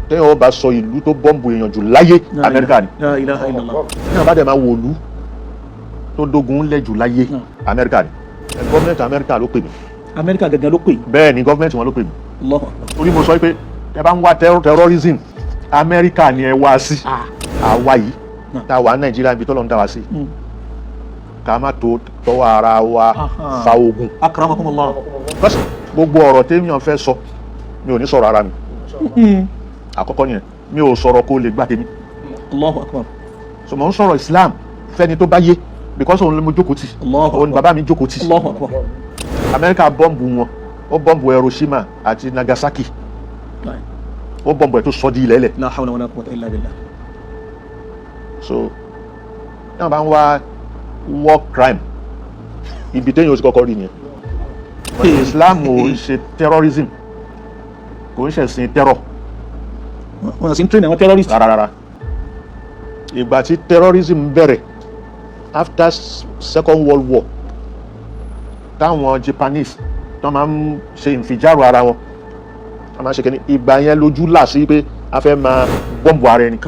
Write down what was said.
téèyàn bá sọ ìlú tó bọ́ǹbù èèyàn jù láyé Amẹ́ríkà ni téèyàn bá dẹ̀ máa wo ìlú tó dógun lẹ̀ jù láyé Amẹ́ríkà ni gọ́ọ̀mẹ̀ntì Amẹ́ríkà ló pè mí. Amẹ́ríkà gẹ́gẹ́ ló pè mí. bẹ́ẹ̀ ni gọ́ọ̀mẹ̀ntì wọn ló pè mí. torí mo sọ pé ẹ bá ń wá terrorism Amẹ́ríkà ni ẹ wá sí àwa yìí tá a wà ní Nàìjíríà ibi tọ́lọ́ ń dá wa sí ká má tó tọwọ́ ara wa fa ogun. Akramakumullah. gbogbo ọ̀rọ̀ téèyàn fẹ́ sọ mi ò ní sọ̀rọ̀ ara mi àkọ́kọ́ nìyẹn mi ò sọ̀rọ̀ kó lè gbà tèmi. Allahu Akbar. so mo ń sọ̀rọ̀ Islam fẹ́ni tó bá yé because òun ló mo jókòó tì òun bàbá mi jókòó tì. Allahu Akbar. Amẹ́ríkà bọ́ǹbù wọn ó bọ́ǹbù Hiroshima àti Nagasaki ó bọ́ǹbù ẹ̀ tó sọ di ilẹ̀ lẹ̀. La hawla wala quwwata illa billah. so náà bá ń wá war crime ibi téèyàn ó ti kọ́kọ́ rí nìyẹn. Islam ò ń ṣe terrorism kò ń ṣẹ̀sìn terror. wọ́n sì ń train àwọn terrorist. rárá ìgbà tí terrorism bẹ̀rẹ̀ after Second World War táwọn Japanese tó máa ń ṣe ìfìjárò ara wọn wọ́n máa ń ṣe kínní ìgbà yẹn lójú là sí pé a fẹ́ máa bọ́ǹbù ara ẹni.